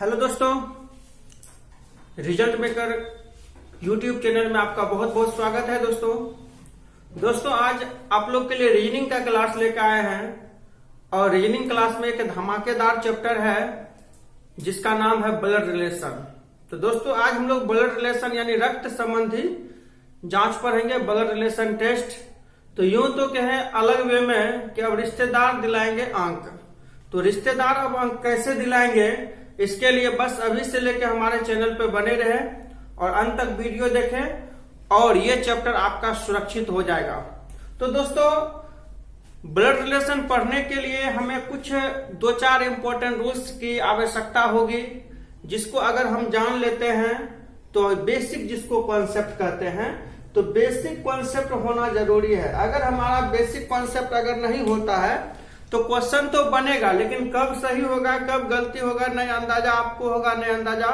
Hello दोस्तों, result maker YouTube channel में आपका बहुत बहुत स्वागत है। दोस्तों आज आप लोग के लिए रीजनिंग का क्लास लेकर आए हैं और रीजनिंग क्लास में एक धमाकेदार चैप्टर है जिसका नाम है ब्लड रिलेशन। तो दोस्तों आज हम लोग ब्लड रिलेशन यानी रक्त संबंधी जांच पढ़ेंगे, ब्लड रिलेशन टेस्ट। तो यूं तो कहे अलग वे में कि अब रिश्तेदार दिलाएंगे अंक। तो रिश्तेदार अब अंक कैसे दिलाएंगे, इसके लिए बस अभी से लेकर हमारे चैनल पे बने रहे और अंत तक वीडियो देखें और ये चैप्टर आपका सुरक्षित हो जाएगा। तो दोस्तों ब्लड रिलेशन पढ़ने के लिए हमें कुछ दो चार इंपॉर्टेंट रूल्स की आवश्यकता होगी, जिसको अगर हम जान लेते हैं तो बेसिक जिसको कॉन्सेप्ट कहते हैं, तो बेसिक कॉन्सेप्ट होना जरूरी है। अगर हमारा बेसिक कॉन्सेप्ट अगर नहीं होता है तो क्वेश्चन तो बनेगा, लेकिन कब सही होगा कब गलती होगा नहीं अंदाजा आपको होगा, नहीं अंदाजा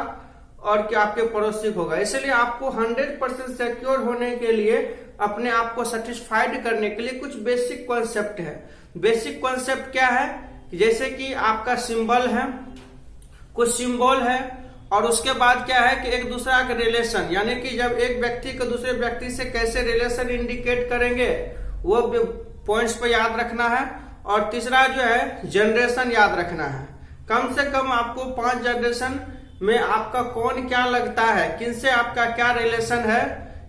और क्या आपके पड़ोसी को होगा। इसलिए आपको 100% सिक्योर होने के लिए, अपने आप को सेटिस्फाइड करने के लिए कुछ बेसिक कॉन्सेप्ट है। बेसिक कॉन्सेप्ट क्या है, जैसे कि आपका सिंबल है, कुछ सिंबल है, और उसके बाद क्या है कि एक दूसरा का रिलेशन, यानी कि जब एक व्यक्ति को दूसरे व्यक्ति से कैसे रिलेशन इंडिकेट करेंगे वो पॉइंट्स पे याद रखना है। और तीसरा जो है जनरेशन याद रखना है। कम से कम आपको 5 जनरेशन में आपका कौन क्या लगता है, किनसे आपका क्या रिलेशन है,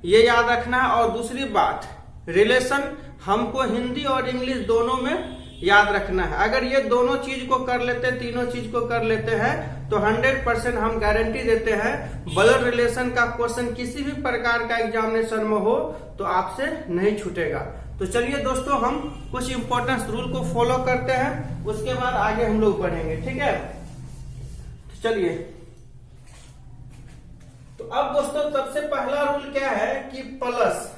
ये याद रखना है। और दूसरी बात, रिलेशन हमको हिंदी और इंग्लिश दोनों में याद रखना है। अगर ये दोनों चीज को कर लेते, तीनों चीज को कर लेते हैं तो 100% हम गारंटी देते हैं ब्लड रिलेशन का क्वेश्चन किसी भी प्रकार का एग्जामिनेशन में हो तो आपसे नहीं छूटेगा। तो चलिए दोस्तों हम कुछ इंपॉर्टेंट रूल को फॉलो करते हैं, उसके बाद आगे हम लोग बढ़ेंगे, ठीक है। तो चलिए, तो अब दोस्तों सबसे पहला रूल क्या है कि प्लस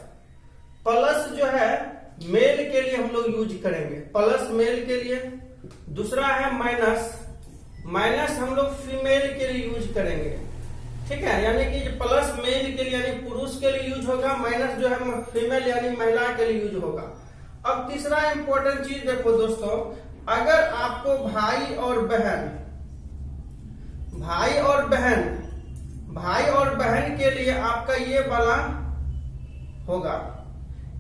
जो है मेल के लिए हम लोग यूज करेंगे, प्लस मेल के लिए। दूसरा है माइनस हम लोग फीमेल के लिए यूज करेंगे, ठीक है। यानी कि प्लस मेल के लिए यानी पुरुष के लिए यूज होगा, माइनस जो है फीमेल यानी महिला के लिए यूज होगा। अब तीसरा इंपॉर्टेंट चीज देखो दोस्तों, अगर आपको भाई और बहन के लिए आपका ये वाला होगा,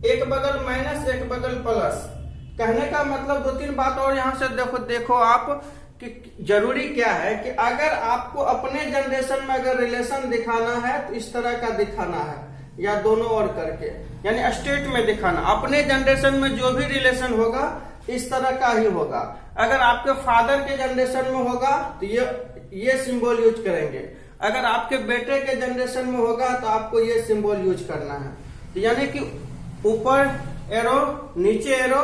एक बगल माइनस एक बगल प्लस। कहने का मतलब दो तीन बात और यहां से देखो आप कि जरूरी क्या है कि अगर आपको अपने जनरेशन में अगर रिलेशन दिखाना है तो इस तरह का दिखाना है, या दोनों और करके, यानी स्टेट में दिखाना। अपने जनरेशन में जो भी रिलेशन होगा इस तरह का ही होगा। अगर आपके फादर के जनरेशन में होगा तो ये सिंबल यूज करेंगे, अगर आपके बेटे के जनरेशन में होगा तो आपको ये सिंबल यूज करना है। तो यानी कि ऊपर एरो, नीचे एरो,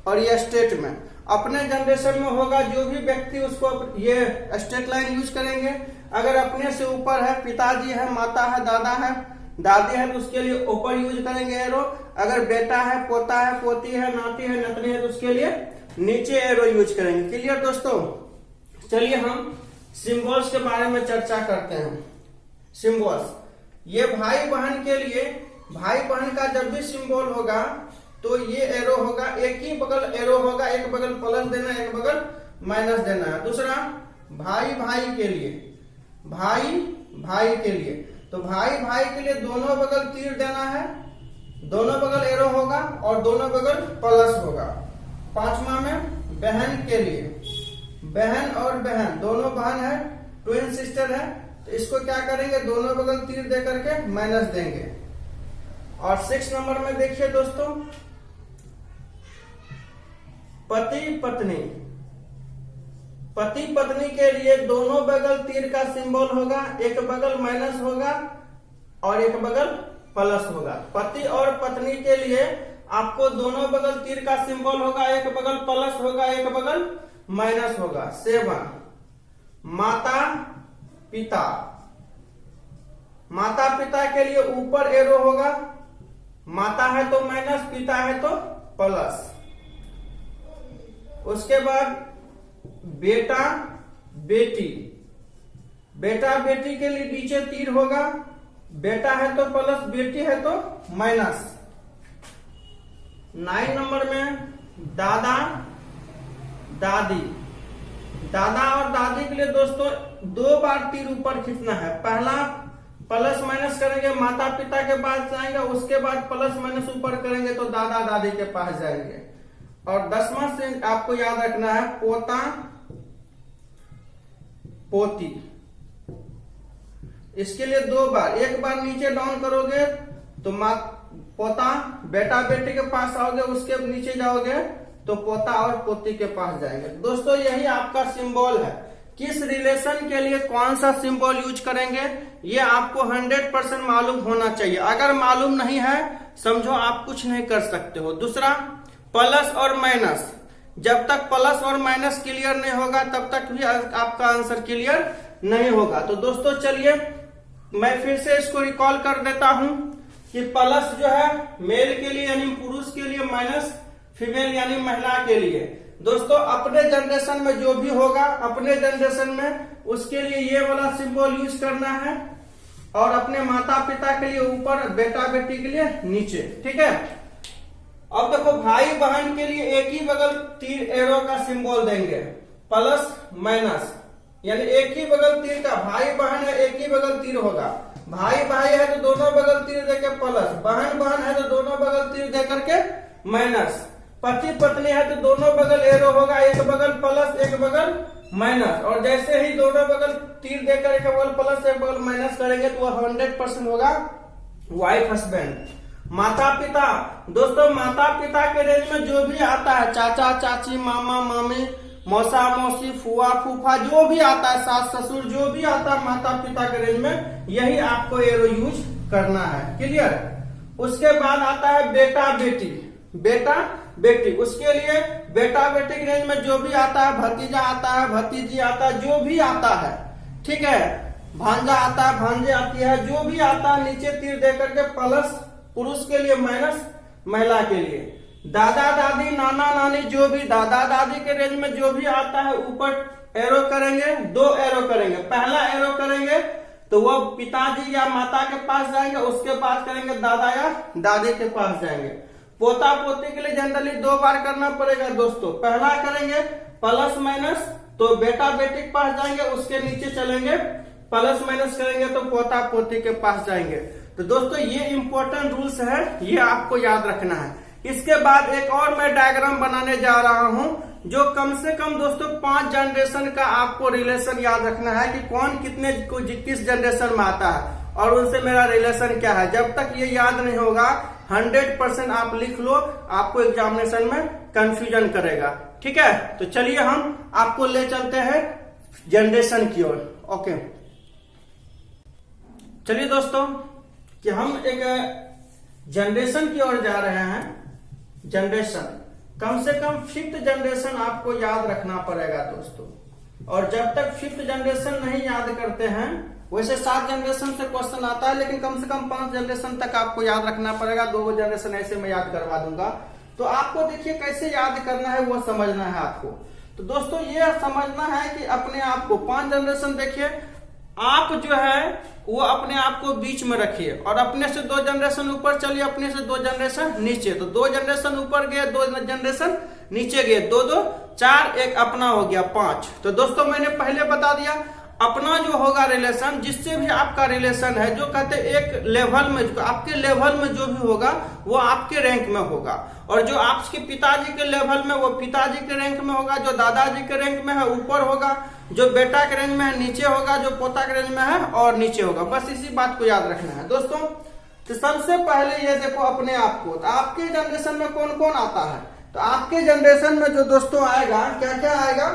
और ये स्टेट में। अपने जनरेशन में होगा जो भी व्यक्ति उसको ये स्ट्रेट लाइन यूज करेंगे। अगर अपने से ऊपर है, पिताजी है, माता है, दादा है, दादी है, तो उसके लिए ऊपर यूज करेंगे एरो। अगर बेटा है, पोता है, पोती है, नाती है, नतनी है, तो उसके लिए नीचे एरो यूज करेंगे। क्लियर दोस्तों। चलिए हम सिंबल्स के बारे में चर्चा करते हैं। सिंबल्स, ये भाई बहन के लिए, भाई बहन का जब भी सिंबल होगा तो ये एरो होगा, एक ही बगल एरो होगा, एक बगल प्लस देना है, एक बगल माइनस देना है। दूसरा भाई के लिए, भाई के लिए, तो भाई के लिए दोनों बगल तीर देना है, दोनों बगल एरो होगा और दोनों बगल प्लस होगा। पांचवा में बहन के लिए, बहन और बहन, दोनों बहन है, ट्विन सिस्टर है, तो इसको क्या करेंगे, दोनों बगल तीर दे करके माइनस देंगे। और 6 नंबर में देखिए दोस्तों, पति पत्नी के लिए दोनों बगल तीर का सिंबल होगा, एक बगल माइनस होगा और एक बगल प्लस होगा। पति और पत्नी के लिए आपको दोनों बगल तीर का सिंबल होगा, एक बगल प्लस होगा, एक बगल माइनस होगा। 7 माता पिता के लिए ऊपर एरो होगा, माता है तो माइनस, पिता है तो प्लस। उसके बाद बेटा बेटी के लिए नीचे तीर होगा, बेटा है तो प्लस, बेटी है तो माइनस। 9 नंबर में दादा दादी, दादा और दादी के लिए दोस्तों 2 बार तीर ऊपर खींचना है। पहला प्लस माइनस करेंगे माता पिता के पास जाएंगे, उसके बाद प्लस माइनस ऊपर करेंगे तो दादा दादी के पास जाएंगे। और 10वां से आपको याद रखना है पोता पोती। इसके लिए 2 बार, एक बार नीचे डाउन करोगे तो पोता बेटा बेटी के पास आओगे, उसके नीचे जाओगे तो पोता और पोती के पास जाएंगे। दोस्तों यही आपका सिंबल है। किस रिलेशन के लिए कौन सा सिंबल यूज करेंगे ये आपको 100% मालूम होना चाहिए। अगर मालूम नहीं है समझो आप कुछ नहीं कर सकते हो। दूसरा प्लस और माइनस, जब तक प्लस और माइनस क्लियर नहीं होगा तब तक भी आपका आंसर क्लियर नहीं होगा। तो दोस्तों चलिए मैं फिर से इसको रिकॉल कर देता हूं कि प्लस जो है मेल के लिए यानी पुरुष के लिए, माइनस फीमेल यानी महिला के लिए। दोस्तों अपने जनरेशन में जो भी होगा अपने जनरेशन में उसके लिए ये वाला सिंबल यूज करना है, और अपने माता पिता के लिए ऊपर, बेटा बेटी के लिए नीचे। ठीक है। अब देखो भाई बहन के लिए एक ही बगल तीर एरो का सिंबल देंगे, प्लस माइनस यानी एक ही बगल तीर का। भाई बहन है एक ही बगल तीर होगा, भाई भाई है तो दोनों बगल तीर देके प्लस, बहन बहन है तो दोनों बगल तीर दे करके माइनस, पति पत्नी है तो दोनों बगल एरो होगा, एक बगल प्लस एक बगल माइनस। और जैसे ही दोनों बगल तीर देकर एक बगल प्लस एक बगल माइनस करेंगे तो वह 100% होगा वाइफ हस्बैंड। माता पिता, दोस्तों माता पिता के रेंज में जो भी आता है, चाचा चाची, मामा मामी, मौसा मौसी, फुआ फूफा, जो भी आता है, सास ससुर, जो भी आता है माता पिता के रेंज में, यही आपको एरो यूज करना है। क्लियर। उसके बाद आता है बेटा बेटी, बेटा बेटी, उसके लिए बेटा बेटी के रेंज में जो भी आता है, भतीजा आता है, भतीजी आता है, जो भी आता है, ठीक है, भांजा आता है, भांजे आती है, जो भी आता है नीचे तीर दे करके प्लस पुरुष के लिए, माइनस महिला के लिए। दादा दादी, नाना नानी, जो भी दादा दादी के रेंज में जो भी आता है ऊपर एरो करेंगे, 2 एरो करेंगे। पहला एरो करेंगे तो वो पिताजी या माता के पास जाएंगे, उसके पास करेंगे दादा या दादी के पास जाएंगे। पोता पोती के लिए जनरली 2 बार करना पड़ेगा दोस्तों। पहला करेंगे प्लस माइनस तो बेटा बेटी के पास जाएंगे, उसके नीचे चलेंगे, प्लस माइनस करेंगे तो पोता पोती के पास जाएंगे। तो दोस्तों ये इंपॉर्टेंट रूल्स है, ये आपको याद रखना है। इसके बाद एक और मैं डायग्राम बनाने जा रहा हूं जो कम से कम दोस्तों 5 जनरेशन का आपको रिलेशन याद रखना है कि कौन कितने किस जनरेशन में आता है और उनसे मेरा रिलेशन क्या है। जब तक ये याद नहीं होगा 100% आप लिख लो, आपको एग्जामिनेशन में कंफ्यूजन करेगा। ठीक है। तो चलिए हम आपको ले चलते हैं जनरेशन की ओर। ओके चलिए दोस्तों कि हम एक जनरेशन की ओर जा रहे हैं। जनरेशन कम से कम 5th जनरेशन आपको याद रखना पड़ेगा दोस्तों। और जब तक 5th जनरेशन नहीं याद करते हैं, वैसे 7 जनरेशन से क्वेश्चन आता है लेकिन कम से कम 5 जनरेशन तक आपको याद रखना पड़ेगा। 2 जनरेशन ऐसे मैं याद करवा दूंगा। तो आपको देखिए कैसे याद करना है वो समझना है आपको। तो दोस्तों ये समझना है कि अपने आप को 5 जनरेशन देखिए, आप जो है वो अपने आप को बीच में रखिए और अपने से 2 जनरेशन ऊपर चलिए, अपने से 2 जनरेशन नीचे। तो 2 जनरेशन ऊपर गए, 2 जनरेशन नीचे गए, 2 2 4, एक अपना हो गया 5। तो दोस्तों मैंने पहले बता दिया अपना जो होगा रिलेशन, जिससे भी आपका रिलेशन है, जो कहते एक लेवल में, आपके लेवल में जो भी होगा वो आपके रैंक में होगा। और जो आपके पिताजी के लेवल में वो पिताजी के रैंक में होगा, जो दादाजी के रैंक में है ऊपर होगा, जो बेटा के रेंज में है नीचे होगा, जो पोता के रेंज में है और नीचे होगा। बस इसी बात को याद रखना है दोस्तों। तो सबसे पहले ये देखो अपने आप को, तो आपके जनरेशन में कौन कौन आता है। तो आपके जनरेशन में जो दोस्तों आएगा, क्या क्या आएगा,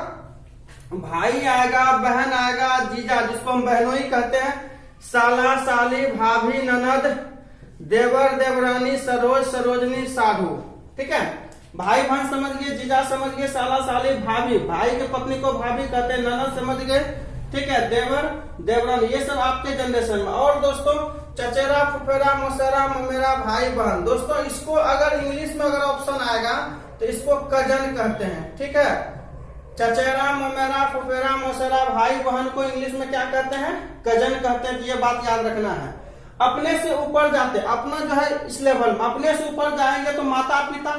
भाई आएगा, बहन आएगा, जीजा जिसको हम बहनोई कहते हैं, साला साली, भाभी ननद, देवर देवरानी, सरोज सरोजनी, साधु। ठीक है। भाई बहन समझ गए, जीजा समझ गए, साला साली, भाभी, भाई की पत्नी को भाभी कहते हैं, ननद समझ गए, ठीक है, देवर देवरानी, ये सब आपके जनरेशन में। और दोस्तों चचेरा फुफेरा मौसेरा ममेरा भाई बहन, दोस्तों इसको अगर इंग्लिश में अगर ऑप्शन आएगा तो इसको कजन कहते हैं। ठीक है। चचेरा ममेरा फुफेरा मौसेरा भाई बहन को इंग्लिश में क्या कहते हैं, कजन कहते हैं। ये बात याद रखना है। अपने से ऊपर जाते, अपना जो है इस लेवल में, अपने से ऊपर जाएंगे तो माता पिता,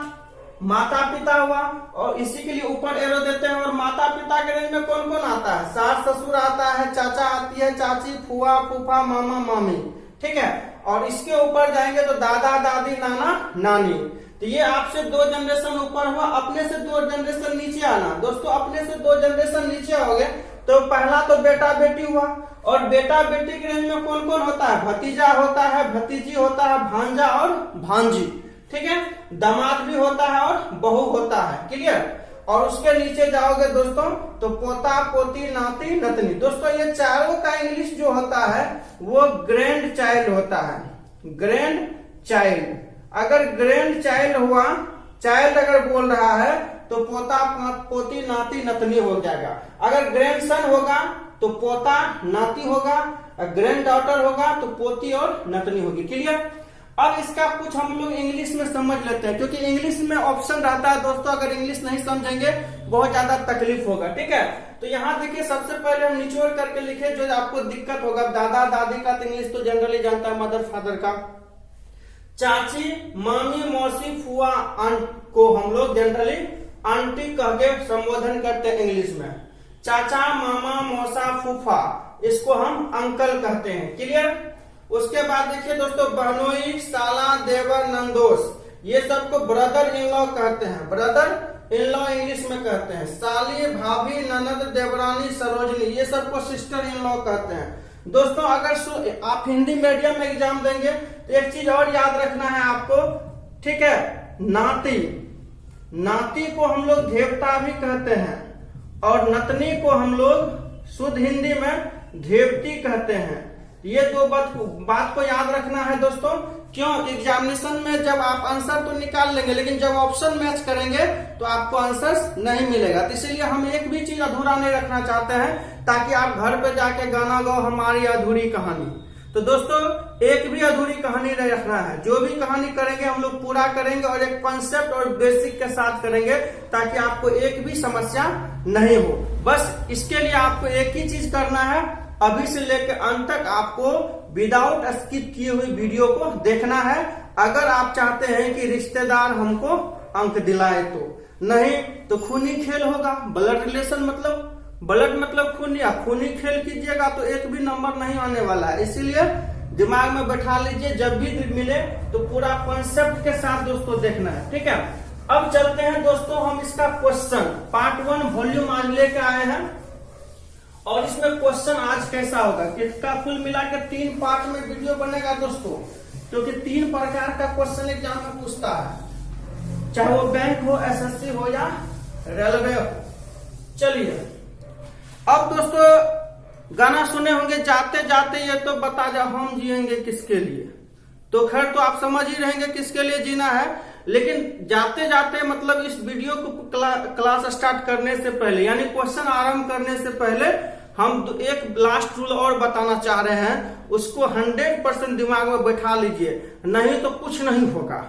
माता पिता हुआ, और इसी के लिए ऊपर एरो देते हैं। और माता पिता के रेंज में कौन कौन आता है? सास ससुर आता है, चाचा आती है, चाची, फुआ फूफा, मामा मामी, ठीक है। और इसके ऊपर जाएंगे तो दादा दादी, नाना नानी। तो ये आपसे 2 जनरेशन ऊपर हुआ। अपने से 2 जनरेशन नीचे आना दोस्तों, अपने से 2 जनरेशन नीचे आओगे तो पहला तो बेटा बेटी हुआ। और बेटा बेटी के रेंज में कौन कौन होता है? भतीजा होता है, भतीजी होता है, भांजा और भांजी, ठीक है। दामाद भी होता है और बहू होता है, क्लियर। और उसके नीचे जाओगे दोस्तों तो पोता पोती, नाती नतनी। दोस्तों ये चारों का इंग्लिश जो होता है वो ग्रैंड चाइल्ड होता है, ग्रैंड चाइल्ड। अगर ग्रैंड चाइल्ड हुआ, चाइल्ड अगर बोल रहा है तो पोता पोती, नाती नतनी हो जाएगा। अगर ग्रैंड सन होगा तो पोता नाती होगा, ग्रैंड डॉटर होगा तो पोती और नतनी होगी, क्लियर। अब इसका कुछ हम लोग इंग्लिश में समझ लेते हैं, क्योंकि इंग्लिश में ऑप्शन रहता है दोस्तों। अगर इंग्लिश नहीं समझेंगे बहुत ज्यादा तकलीफ होगा, ठीक है। तो यहाँ देखिए सबसे पहले हम निचोड़ करके लिखे जो आपको दिक्कत होगा। दादा दादी का तो इंग्लिश तो जनरली जानता है, मदर फादर का। चाची मामी मौसी फुआ आंट को हम लोग जनरली आंटी कह के संबोधन करते हैं इंग्लिश में। चाचा मामा मौसा फूफा इसको हम अंकल कहते हैं, क्लियर। उसके बाद देखिए दोस्तों बहनोई, साला, देवर, नंदोस ये सबको ब्रदर इन लॉ कहते हैं, ब्रदर इन लॉ इंग्लिश में कहते हैं। साली, भाभी, ननद, देवरानी, सरोजनी ये सबको सिस्टर इन लॉ कहते हैं। दोस्तों अगर आप हिंदी मीडियम में एग्जाम देंगे तो एक चीज और याद रखना है आपको, ठीक है। नाती, नाती को हम लोग देवता भी कहते हैं, और नतनी को हम लोग शुद्ध हिंदी में देवती कहते हैं। ये 2 बात को याद रखना है दोस्तों। क्यों? एग्जामिनेशन में जब आप आंसर तो निकाल लेंगे, लेकिन जब ऑप्शन मैच करेंगे तो आपको आंसर नहीं मिलेगा। तो इसलिए हम एक भी चीज अधूरा नहीं रखना चाहते हैं, ताकि आप घर पे जाके गाना गाओ हमारी अधूरी कहानी। तो दोस्तों एक भी अधूरी कहानी नहीं रखना है। जो भी कहानी करेंगे हम लोग पूरा करेंगे, और एक कॉन्सेप्ट और बेसिक के साथ करेंगे, ताकि आपको एक भी समस्या नहीं हो। बस इसके लिए आपको एक ही चीज करना है, अभी से लेकर अंत तक आपको विदाउट स्किप किए हुई वीडियो को देखना है। अगर आप चाहते हैं कि रिश्तेदार हमको अंक दिलाए तो, नहीं तो खूनी खेल होगा। ब्लड रिलेशन मतलब ब्लड मतलब खूनी, आप खूनी खेल कीजिएगा तो एक भी नंबर नहीं आने वाला है। इसीलिए दिमाग में बैठा लीजिए, जब भी मिले तो पूरा कॉन्सेप्ट के साथ दोस्तों देखना है, ठीक है। अब चलते हैं दोस्तों हम इसका क्वेश्चन पार्ट 1 वॉल्यूम आज लेके आए हैं, और इसमें क्वेश्चन आज कैसा होगा कि इसका कुल मिलाकर 3 पार्ट में वीडियो बनेगा दोस्तों, क्योंकि 3 प्रकार का क्वेश्चन एग्जाम में पूछता है, चाहे वो बैंक हो, एसएससी हो या रेलवे हो। चलिए अब दोस्तों गाना सुने होंगे जाते जाते ये तो बता जा हम जिएंगे किसके लिए। तो खैर तो आप समझ ही रहेंगे किसके लिए जीना है, लेकिन जाते जाते मतलब इस वीडियो को क्लास स्टार्ट करने से पहले, यानी क्वेश्चन आरंभ करने से पहले हम एक लास्ट रूल और बताना चाह रहे हैं। उसको 100% दिमाग में बैठा लीजिए, नहीं तो कुछ नहीं होगा।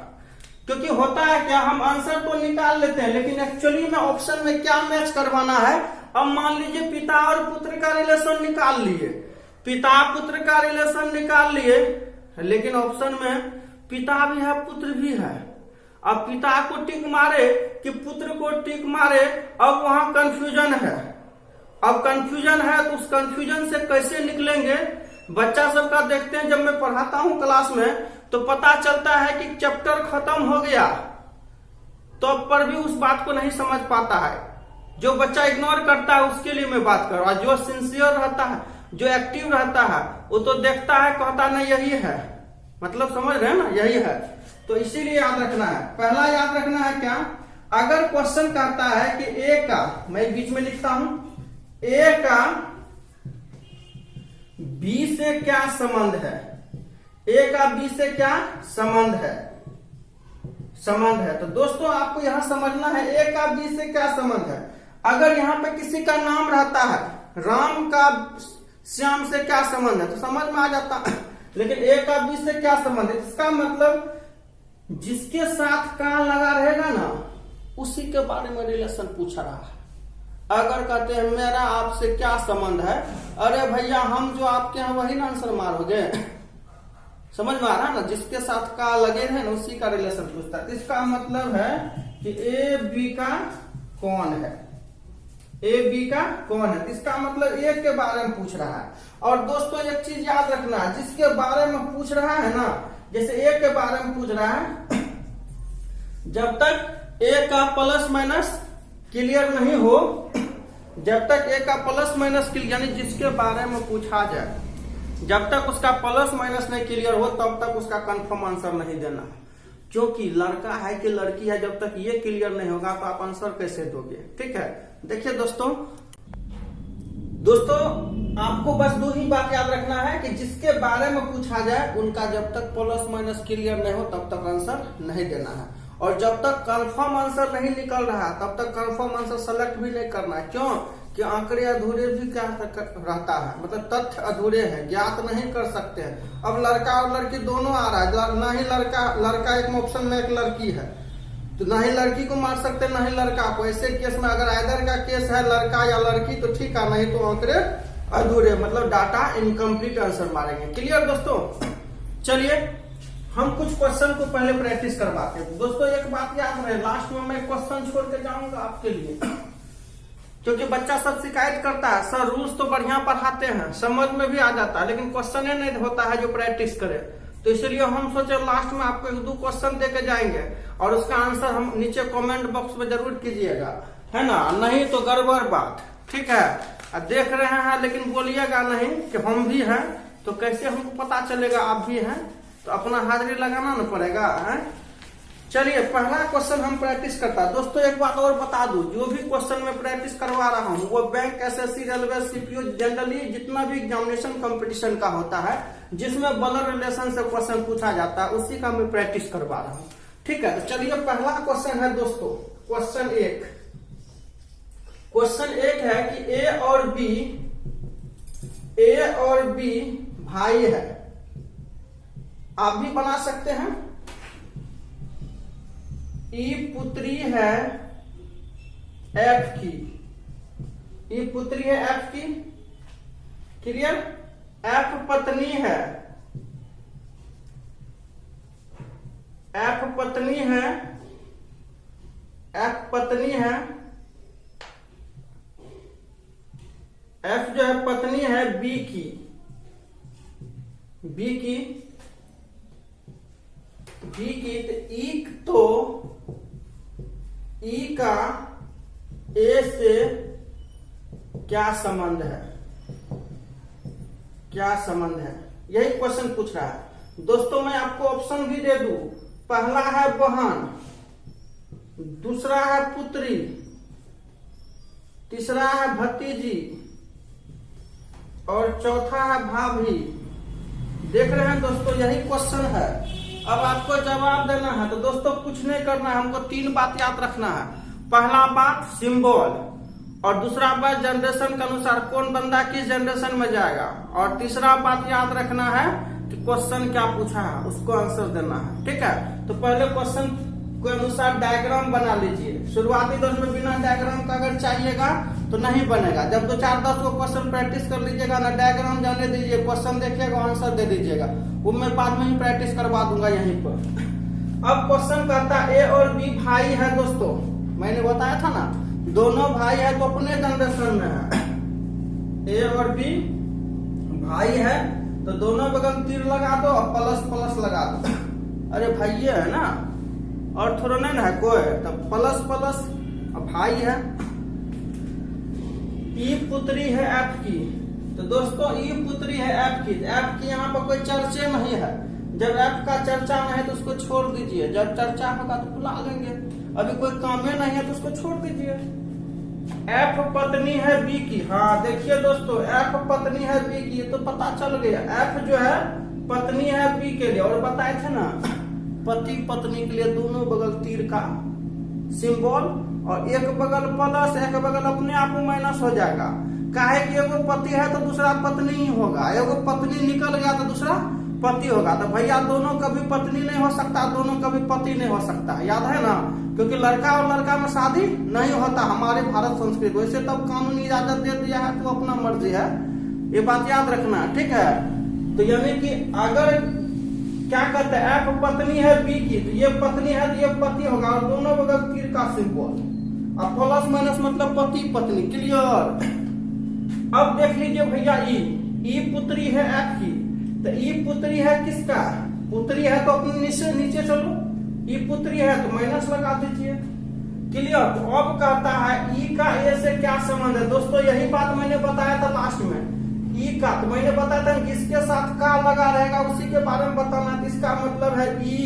क्योंकि होता है क्या, हम आंसर तो निकाल लेते हैं, लेकिन एक्चुअली में ऑप्शन में क्या मैच करवाना है। अब मान लीजिए पिता और पुत्र का रिलेशन निकाल लिए, पिता पुत्र का रिलेशन निकाल लिए, लेकिन ऑप्शन में पिता भी है पुत्र भी है। अब पिता को टिक मारे कि पुत्र को टिक मारे, अब वहां कंफ्यूजन है। अब कंफ्यूजन है तो उस कंफ्यूजन से कैसे निकलेंगे। बच्चा सबका देखते हैं, जब मैं पढ़ाता हूं क्लास में तो पता चलता है कि चैप्टर खत्म हो गया तो पर भी उस बात को नहीं समझ पाता है। जो बच्चा इग्नोर करता है उसके लिए मैं बात कर रहा हूं। जो सिंसियर रहता है, जो एक्टिव रहता है, वो तो देखता है, कहता नहीं यही है, मतलब समझ रहे हैं ना, यही है। तो इसीलिए याद रखना है, पहला याद रखना है क्या, अगर क्वेश्चन कहता है कि ए का, मैं बीच में लिखता हूं, ए का बी से क्या संबंध है, ए का बी से क्या संबंध है, संबंध है। तो दोस्तों आपको यहां समझना है ए का बी से क्या संबंध है। अगर यहाँ पे किसी का नाम रहता है, राम का श्याम से क्या संबंध है, तो समझ में आ जाता। लेकिन ए का बी से क्या संबंध है, इसका मतलब जिसके साथ का लगा रहेगा ना उसी के बारे में रिलेशन पूछ रहा है। अगर कहते हैं मेरा आपसे क्या संबंध है, अरे भैया हम जो आपके यहाँ वही ना आंसर मारोगे। समझ में आ रहा ना, जिसके साथ का लगे रहे ना उसी का रिलेशन पूछता है। इसका मतलब है कि ए बी का कौन है, ए बी का कौन है। इसका मतलब ए के बारे में पूछ रहा है। और दोस्तों एक चीज याद रखना, जिसके बारे में पूछ रहा है ना, जैसे ए के बारे में पूछ रहा है, जब तक ए का प्लस माइनस क्लियर नहीं हो, जब तक ए का प्लस माइनस क्लियर, यानी जिसके बारे में पूछा जाए, जब तक उसका प्लस माइनस नहीं क्लियर हो तब तक उसका कंफर्म आंसर नहीं देना। क्योंकि लड़का है कि लड़की है, जब तक ये क्लियर नहीं होगा तो आप आंसर कैसे दोगे। ठीक है, देखिए दोस्तों आपको बस दो ही बात याद रखना है कि जिसके बारे में पूछा जाए उनका जब तक प्लस माइनस क्लियर नहीं हो तब तक आंसर नहीं देना है। और जब तक कंफर्म आंसर नहीं निकल रहा तब तक कंफर्म आंसर सेलेक्ट भी नहीं करना है। क्यों कि आंकड़े अधूरे भी क्या रहता है, मतलब तथ्य अधूरे हैं, ज्ञात नहीं कर सकते हैं। अब लड़का और लड़की दोनों आ रहा है, ना ही लड़का एक ऑप्शन में एक लड़की है, तो ना ही लड़की को मार सकते ना ही लड़का को। ऐसे केस में अगर आइदर का केस है लड़का या लड़की तो ठीक है, नहीं तो आंकड़े अधूरे, मतलब डाटा इनकम्प्लीट आंसर मारेंगे। क्लियर दोस्तों, चलिए हम कुछ क्वेश्चन को पहले प्रैक्टिस करवाते हैं। दोस्तों एक बात याद रहे, लास्ट में मैं क्वेश्चन छोड़ के जाऊंगा आपके लिए, क्योंकि बच्चा सब शिकायत करता है सर रूल्स तो बढ़िया पढ़ाते हैं, समझ में भी आ जाता है, लेकिन क्वेश्चन नहीं होता है जो प्रैक्टिस करे। तो इसलिए हम सोचे लास्ट में आपको एक दो क्वेश्चन दे के जाएंगे और उसका आंसर हम नीचे कमेंट बॉक्स में जरूर कीजिएगा, है ना, नहीं तो गड़बड़ बात। ठीक है, देख रहे हैं लेकिन बोलिएगा नहीं कि हम भी हैं, तो कैसे हमको पता चलेगा आप भी हैं, तो अपना हाजिरी लगाना ना पड़ेगा है। चलिए पहला क्वेश्चन हम प्रैक्टिस करता है। दोस्तों एक बात और बता दूं, जो भी क्वेश्चन मैं प्रैक्टिस करवा रहा हूं वो bank, SSC, railway, CPO, generally जितना भी एग्जामिनेशन कंपटीशन का होता है जिसमें ब्लड रिलेशन से क्वेश्चन पूछा जाता है उसी का मैं प्रैक्टिस करवा रहा हूँ। ठीक है, तो चलिए पहला क्वेश्चन है दोस्तों, क्वेश्चन एक है कि ए और बी भाई है। आप भी बना सकते हैं। ई पुत्री है एफ की, ई पुत्री है एफ की, क्लियर। एफ पत्नी है, एफ पत्नी है, एफ पत्नी है, एफ जो है पत्नी है बी की, बी की, बी की, तो ई का ए से क्या संबंध है, क्या संबंध है, यही क्वेश्चन पूछ रहा है। दोस्तों मैं आपको ऑप्शन भी दे दूं, पहला है बहन, दूसरा है पुत्री, तीसरा है भतीजी और चौथा है भाभी। देख रहे हैं दोस्तों, यही क्वेश्चन है। अब आपको जवाब देना है, तो दोस्तों कुछ नहीं करना है, हमको तीन बात याद रखना है। पहला बात सिंबल, और दूसरा बात जनरेशन के अनुसार कौन बंदा किस जनरेशन में जाएगा, और तीसरा बात याद रखना है कि क्वेश्चन क्या पूछा है उसको आंसर देना है। ठीक है, तो पहले क्वेश्चन के अनुसार डायग्राम बना लीजिए। शुरुआती दौर में बिना डायग्राम का अगर चाहिएगा तो नहीं बनेगा। जब 2 4 10 को क्वेश्चन प्रैक्टिस कर लीजिएगा ना, डायग्राम जाने दीजिए, क्वेश्चन देखिएगा आंसर दे दीजिएगा, वो मैं बाद में ही प्रैक्टिस करवा दूंगा यहीं पर। अब क्वेश्चन कहता है ए और बी भाई है। दोस्तों मैंने बताया था ना, दोनों भाई है तो अपने जनरेशन में है। ए और बी भाई है तो दोनों बगल तीर लगा दो और प्लस प्लस लगा दो। अरे भाई ये है ना, और थोड़ा नहीं है कोई, तो प्लस प्लस भाई है। ई पुत्री है एफ की, तो दोस्तों ई पुत्री है एफ की, एफ की यहाँ पर कोई चर्चे नहीं है। जब एफ का चर्चा नहीं है तो उसको छोड़ दीजिए, जब चर्चा होगा तो बुला लेंगे, अभी कोई काम में नहीं है तो उसको छोड़ दीजिए। एफ पत्नी है बी की, हाँ देखिए दोस्तों एफ पत्नी है बी की, तो पता चल गया एफ जो है पत्नी है बी के लिए, और बताए थे ना पति पत्नी के लिए दोनों बगल तीर का सिंबल, और एक बगल प्लस एक बगल अपने आप माइनस हो जाएगा। काहे कि एगो पति है तो दूसरा पत्नी ही होगा, एगो पत्नी निकल गया तो दूसरा पति होगा। तो भैया दोनों कभी पत्नी नहीं हो सकता, दोनों कभी पति नहीं हो सकता, याद है ना, क्योंकि लड़का और लड़का में शादी नहीं होता हमारे भारत संस्कृति। वैसे तब कानूनी इजाजत दे दिया है तो अपना मर्जी है, ये बात याद रखना। ठीक है, तो यानी कि अगर क्या कहते हैं, एफ पत्नी है बी की, तो ये पत्नी है तो ये पति होगा, और दोनों बगल तीर का सिंबल, और प्लस माइनस मतलब पति पत्नी। क्लियर। अब देख लीजिए भैया, ई पुत्री है एफ की, तो ई पुत्री है किसका, पुत्री है तो अपने नीचे नीचे चलो, ई पुत्री है तो माइनस लगा दीजिए। क्लियर। तो अब कहता है ई का ए से क्या संबंध है। दोस्तों यही बात मैंने बताया था लास्ट में, ई का, तो मैंने बताया था किसके साथ का लगा रहेगा उसी के बारे में बताना। इसका मतलब है ई,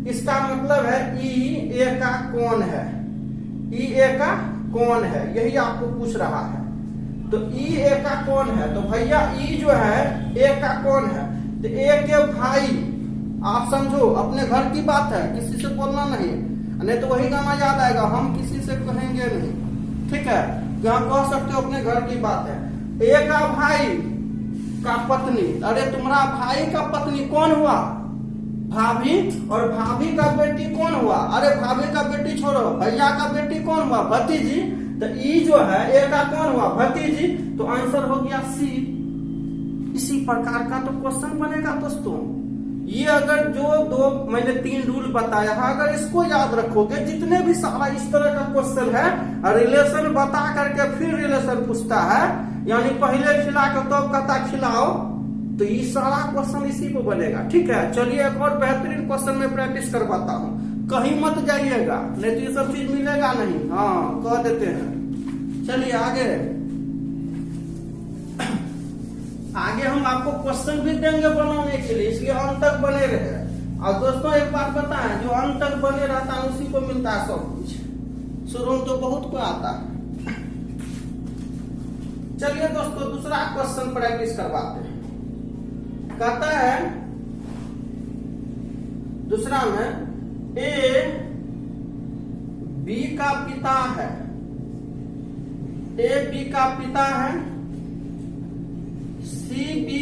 इसका मतलब है ई ए का कौन है, ई ए का कौन है, यही आपको पूछ रहा है। तो ई ए का कौन है, तो भैया ई जो है ए का कौन है, तो ए के भाई, आप समझो अपने घर की बात है, किसी से बोलना नहीं, नहीं तो वही गाना याद आएगा, हम किसी से कहेंगे नहीं, ठीक है। यहाँ कह सकते हो अपने घर की बात है। ए का भाई का पत्नी, अरे तुम्हारा भाई का पत्नी कौन हुआ, भाभी, और भाभी का बेटी कौन हुआ, अरे भाभी का बेटी छोड़ो, भैया का बेटी कौन हुआ, भतीजी। तो ई जो है ए का कौन हुआ, भतीजी, तो आंसर हो गया सी। इसी प्रकार का तो क्वेश्चन बनेगा दोस्तों। ये अगर जो दो मैंने 3 रूल बताया है, अगर इसको याद रखोगे, जितने भी सारा इस तरह का क्वेश्चन है, रिलेशन बता करके फिर रिलेशन पूछता है, यानी पहले खिला के तो कहता खिलाओ, तो ये सारा क्वेश्चन इसी पे बनेगा। ठीक है, चलिए एक और बेहतरीन क्वेश्चन में प्रैक्टिस करवाता हूँ, कहीं मत जाइएगा, नहीं तो ये सब चीज मिलेगा नहीं। हाँ कह देते हैं। चलिए आगे आगे हम आपको क्वेश्चन भी देंगे बनाने के लिए, इसलिए अंत तक बने रहे। और दोस्तों एक बात बताएं, जो अंत तक बने रहता है उसी को मिलता है सब कुछ, शुरू में तो बहुत को आता है। चलिए दोस्तों दूसरा क्वेश्चन प्रैक्टिस करवाते हैं। कहता है दूसरा में, ए बी का पिता है, ए बी का पिता है, सी बी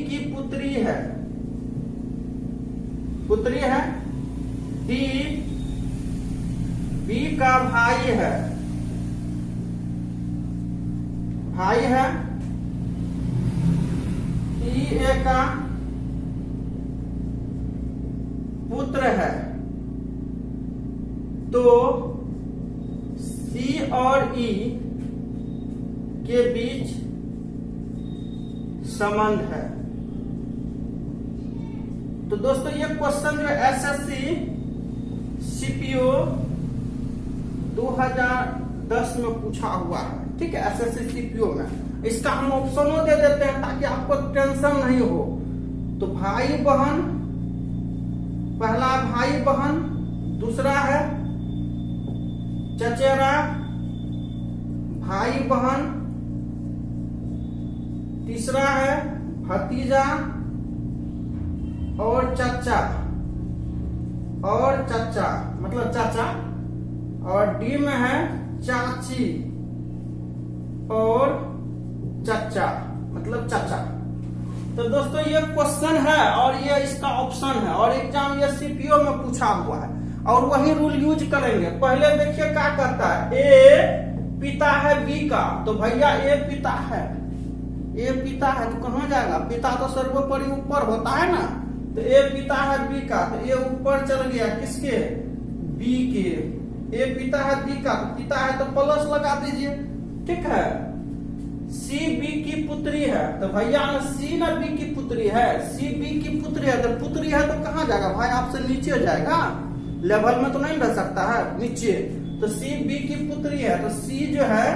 की पुत्री है, डी बी का भाई है, ई ए का पुत्र है। तो सी और ई के बीच संबंध है। तो दोस्तों ये क्वेश्चन जो एसएससी सीपीओ 2010 में पूछा हुआ है, ठीक है, एसएससी सीपीओ में। इसका हम ऑप्शनों दे देते हैं ताकि आपको टेंशन नहीं हो। तो भाई बहन, पहला भाई बहन, दूसरा है चचेरा भाई बहन, तीसरा है भतीजा और चचा, मतलब चाचा, और डी में है चाची और चचा मतलब चाचा। तो दोस्तों ये क्वेश्चन है और ये इसका ऑप्शन है, और एग्जाम ये सीपीओ में पूछा हुआ है, और वही रूल यूज करेंगे। पहले देखिए क्या कहता है, ए पिता है बी का, तो भैया ए पिता है, तो कहां जाएगा, पिता तो सर्वोपरि ऊपर होता है ना, तो ए पिता है बी का, तो ए ऊपर चल गया किसके, बी के। ए पिता है बी का, तो पिता है तो प्लस लगा दीजिए, ठीक है। सी बी की पुत्री है, तो भैया ना सी ना बी की पुत्री है, सी बी की पुत्री है, तो पुत्री है तो कहां जाएगा भाई, आपसे नीचे जाएगा, लेवल में तो नहीं रह सकता है, नीचे। तो सी बी की पुत्री है, तो सी जो है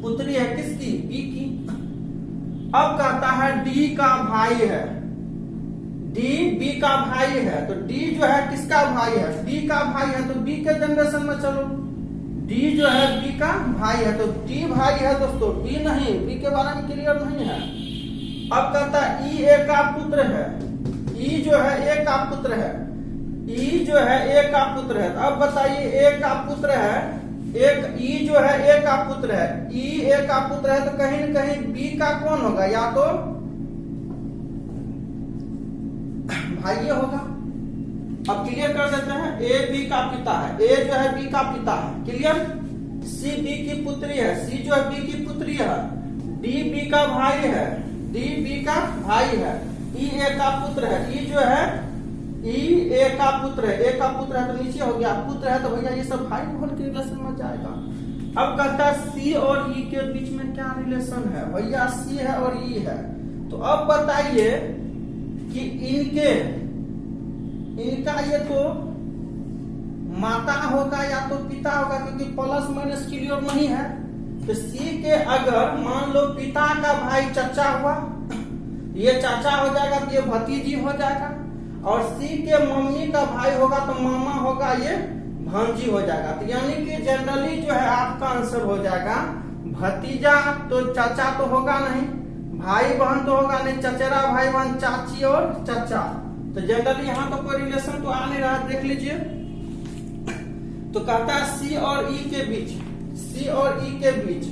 पुत्री है किसकी, बी की। अब कहता है डी का भाई है, डी बी का भाई है, तो डी जो है किसका भाई है, डी का भाई है, तो बी के जनरेशन में चलो, डी जो है बी का भाई है, तो डी भाई है दोस्तों, डी नहीं, बी के बारे में क्लियर नहीं है। अब कहता है ई ए का पुत्र है, ई जो है ए का पुत्र है, ई जो है ए का पुत्र है। अब बताइए ए का पुत्र है, एक ई जो है ए का पुत्र है, ई ए का पुत्र है, तो कहीं न कहीं बी का कौन होगा, या तो भाई होगा। अब क्लियर कर देते हैं, ए बी का पिता है, ए जो है बी का पिता है, क्लियर। सी बी की पुत्री है, सी जो है बी की पुत्री है, डी बी का भाई है, डी बी का भाई है, ई ए का पुत्र है, ई जो है ई ए का पुत्र है, ए का पुत्र है तो नीचे हो गया, पुत्र है तो भैया ये सब भाई बहन के रिलेशन में जाएगा। अब कहता है सी और ई के बीच में क्या रिलेशन है, भैया सी है और ई है। तो अब बताइए कि इनका ये तो माता होगा या तो पिता होगा, क्योंकि प्लस माइनस क्लियर नहीं है। तो सी के अगर मान लो पिता का भाई चचा हुआ, ये चाचा हो जाएगा तो ये भतीजी हो जाएगा, और सी के मम्मी का भाई होगा तो मामा होगा, ये भांजी हो जाएगा। तो यानी कि जनरली जो है आपका आंसर हो जाएगा भतीजा, तो चाचा तो होगा नहीं, भाई बहन तो होगा नहीं, चचेरा भाई बहन चाची और चचा। तो जनरली यहाँ तो कोई रिलेशन तो आ नहीं रहा, देख लीजिए। तो कहता है सी और ई के बीच, सी और ई के बीच,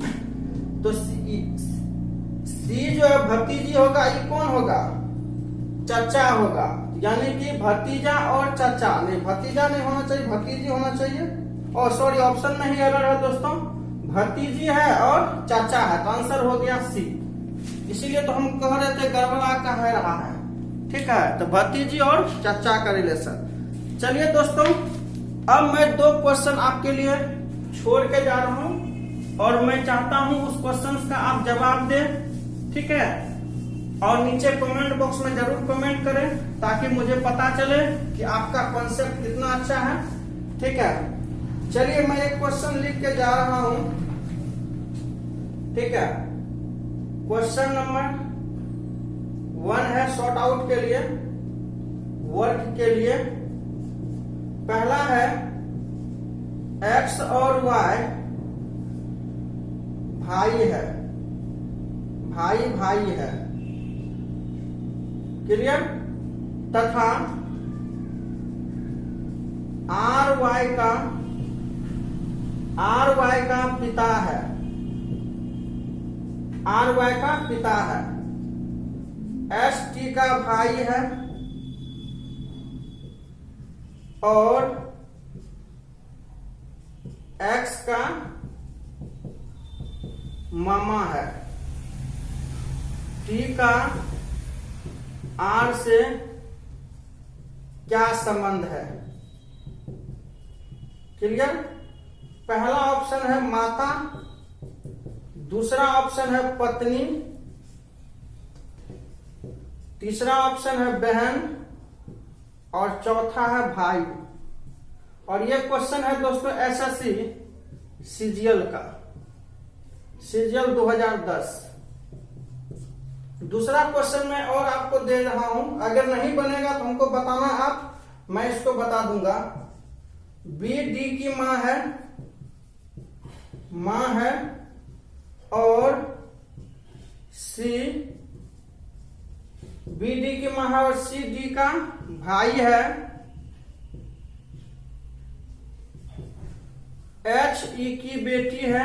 तो सी जो है भतीजी होगा, ई कौन होगा, चचा होगा। यानी कि भतीजा और चचा, नहीं भतीजा नहीं होना चाहिए, भतीजी होना चाहिए। और सॉरी ऑप्शन में ही एरर है दोस्तों, भतीजी है और चाचा है, तो आंसर हो गया सी। इसीलिए तो हम कह रहे थे गड़बड़ा कह रहा है, ठीक है। तो भतीजी और चाचा का रिलेशन। चलिए दोस्तों, अब मैं 2 क्वेश्चन आपके लिए छोड़ के जा रहा हूं और मैं चाहता हूं उस क्वेश्चन का आप जवाब दें, ठीक है। और नीचे कमेंट बॉक्स में जरूर कमेंट करें ताकि मुझे पता चले कि आपका कॉन्सेप्ट कितना अच्छा है, ठीक है। चलिए मैं एक क्वेश्चन लिख के जा रहा हूं, ठीक है। क्वेश्चन नंबर 1 है सॉर्ट आउट के लिए, वर्क के लिए। पहला है x और y भाई है, भाई है, क्लियर। तथा r y का पिता है, r y का पिता है, s t का भाई है और x का मामा है, t का r से क्या संबंध है, क्लियर। पहला ऑप्शन है माता, दूसरा ऑप्शन है पत्नी, तीसरा ऑप्शन है बहन और चौथा है भाई। और ये क्वेश्चन है दोस्तों एसएससी सीजीएल का, सीजीएल 2010। दूसरा क्वेश्चन मैं और आपको दे रहा हूं, अगर नहीं बनेगा तो हमको बताना आप, मैं इसको बता दूंगा। बी डी की मां है और सी बी डी की मां है और सी डी का भाई है, एच ई की बेटी है,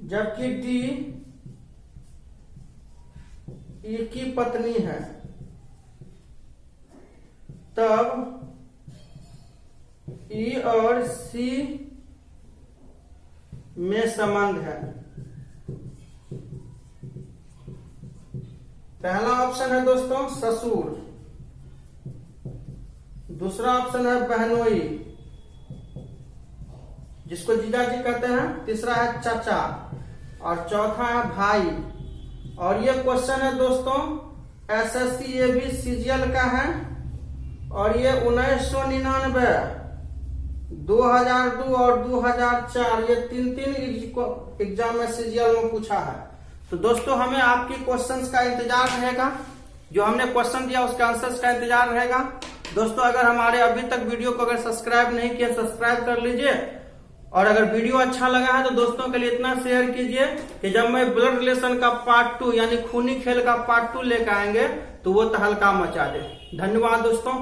जबकि डी ई की पत्नी है, तब ई और सी में संबंध है। पहला ऑप्शन है दोस्तों ससुर, दूसरा ऑप्शन है बहनोई जिसको जीजाजी कहते हैं, तीसरा है चाचा और चौथा है भाई। और ये क्वेश्चन है दोस्तों एसएससी ये भी सीजीएल का है और ये 1999, 2002 और 2004 ये 3 एग्जाम में सीजीएल में पूछा है। तो दोस्तों हमें आपकी क्वेश्चंस का इंतजार रहेगा, जो हमने क्वेश्चन दिया उसके आंसर्स का इंतजार रहेगा। दोस्तों अगर हमारे अभी तक वीडियो को अगर सब्सक्राइब नहीं किया सब्सक्राइब कर लीजिए, और अगर वीडियो अच्छा लगा है तो दोस्तों के लिए इतना शेयर कीजिए कि जब मैं ब्लड रिलेशन का पार्ट 2 यानी खूनी खेल का पार्ट 2 लेकर आएंगे तो वो तहलका मचा दे। धन्यवाद दोस्तों।